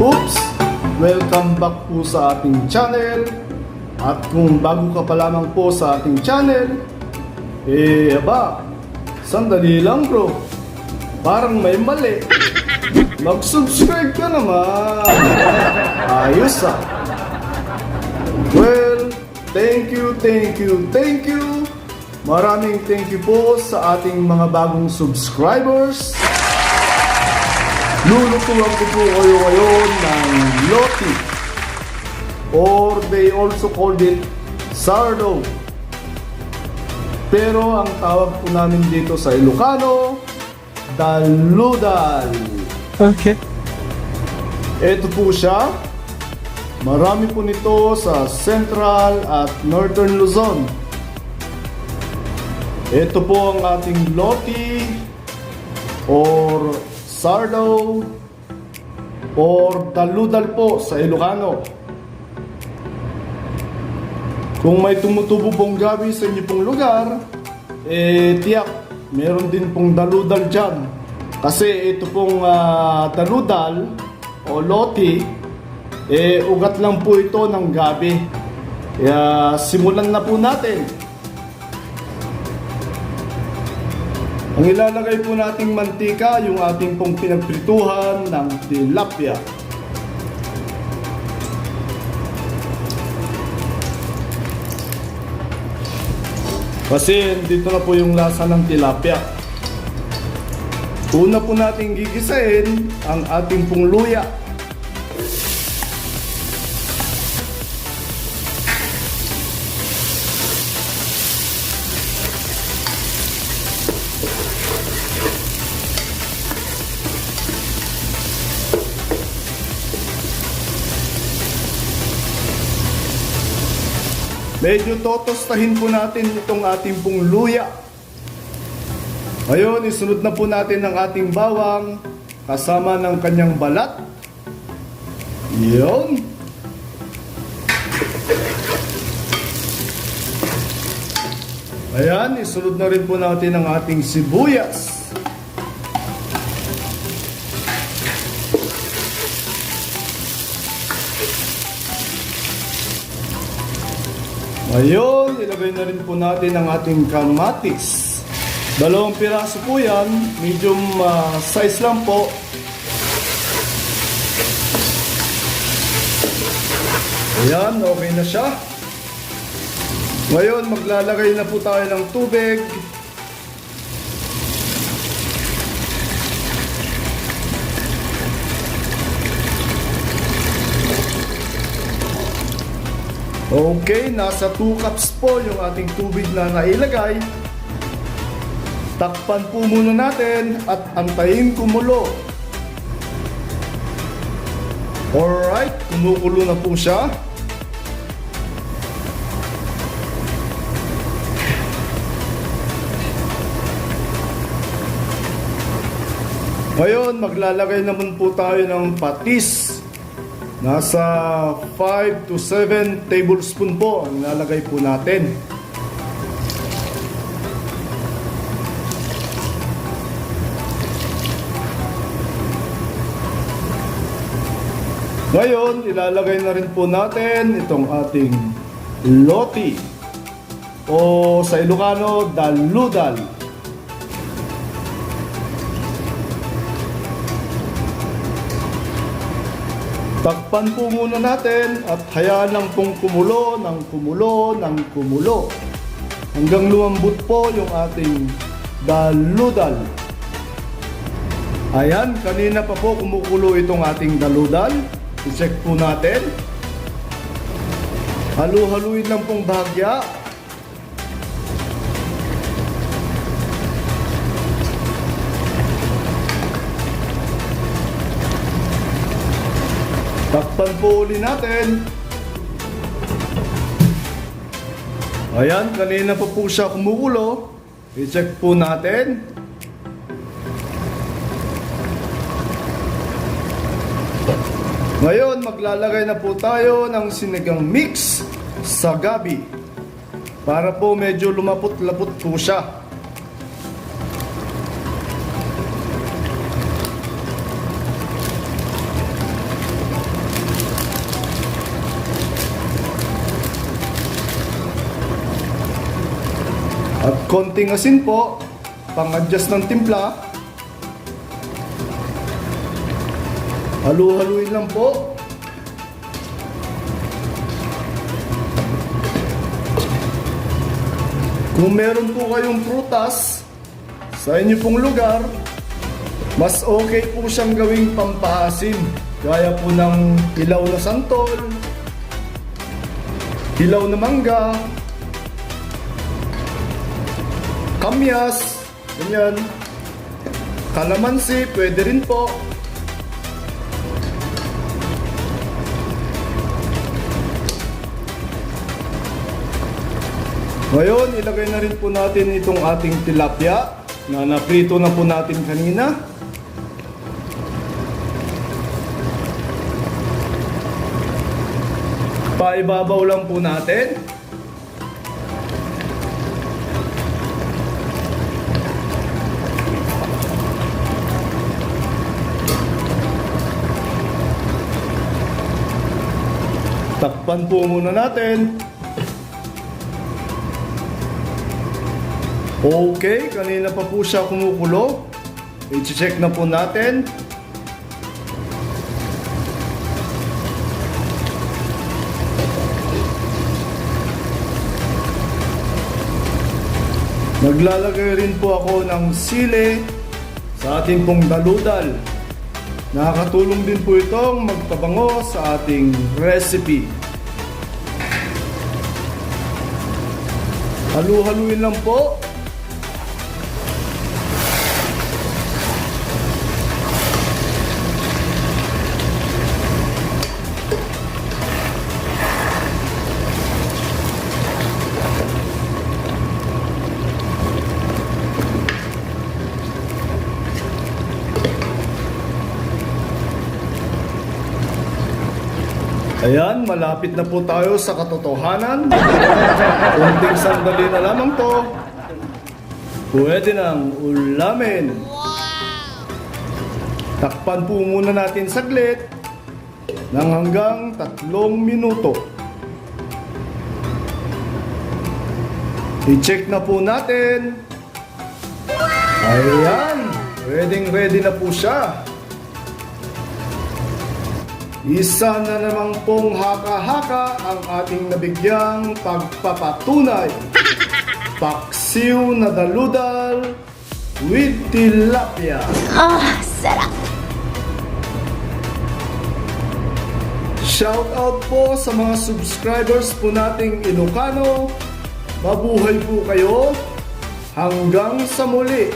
Oops! Welcome back po sa ating channel. At kung bago ka pa lamang po sa ating channel, sandali lang bro. Parang may mali. Mag-subscribe ka naman. Ayos ah. Well, thank you. Maraming thank you po sa ating mga bagong subscribers. Lulutuan ko po kayo ngayon ng loti, or they also called it sardo. Pero ang tawag po namin dito sa Ilocano, daludal. Okay. Ito po siya. Marami po nito sa Central at Northern Luzon. Ito po ang ating loti or sardo or daludal po sa Ilocano. Kung may tumutubo pong gabi sa inyo pong lugar, tiyak, meron din pong daludal dyan. Kasi ito pong daludal o loti, ugat lang po ito ng gabi. Kaya simulan na po natin. Ang ilalagay po nating mantika, yung ating pong pinagprituhan ng tilapia. Kasi dito na po yung lasa ng tilapia. Una po nating gigisahin ang ating pong luya. Medyo totostahin po natin itong ating pong luya. Ngayon, isunod na po natin ang ating bawang kasama ng kanyang balat. Yun. Ayan, isunod na rin po natin ang ating sibuyas. Ngayon, ilagay na rin po natin ang ating kamatis. 2 piraso po yan, medium size lang po. Ayan, okay na siya. Ngayon, maglalagay na po tayo ng tubig. Okay, nasa 2 cups po yung ating tubig na nailagay. Takpan po muna natin at antayin kumulo. Alright, kumukulo na po siya. Ngayon, maglalagay naman po tayo ng patis. Nasa 5 to 7 tablespoon po ang ilalagay po natin. Ngayon, ilalagay na rin po natin itong ating loti o sa Ilocano, daludal. Takpan po muna natin at hayaan lang pong kumulo hanggang lumambot po yung ating daludal. Ayan, kanina pa po kumukulo itong ating daludal. I-check po natin. Halu-haluin lang pong bahagya. Takpan po uli natin. Ayan, kanina pa po siya kumukulo. I-check po natin. Ngayon, maglalagay na po tayo ng sinigang mix sa gabi. Para po medyo lumapot-lapot po siya. konting asin po, pang-adjust ng timpla. Halu-haluin lang po. Kung meron po kayong prutas sa inyo pong lugar, mas okay po siyang gawing pampaasim. Gaya po ng hilaw na santol, hilaw na mangga, kamyas, ganyan. Kalamansi, pwede rin po. Ngayon, ilagay na rin po natin itong ating tilapia na naprito na po natin kanina. Paibabaw lang po natin. Takpan po muna natin. Okay, kanina pa po siya kumukulo. I-check na po natin. Naglalagay rin po ako ng sili sa ating pong daludal. Nakakatulong din po itong magpabango sa ating recipe. Halu-haluin lang po. Ayan, malapit na po tayo sa katotohanan. Kunting sandali na lamang to. Pwede nang ulamin. Takpan po muna natin saglit ng hanggang 3 minuto. I-check na po natin. Ayan, ready na po siya. Isa na namang pong haka-haka ang ating nabigyang pagpapatunay. Paksiw na daludal with tilapia. Sarap! Shout out po sa mga subscribers po nating Ilocano. Mabuhay po kayo. Hanggang sa muli.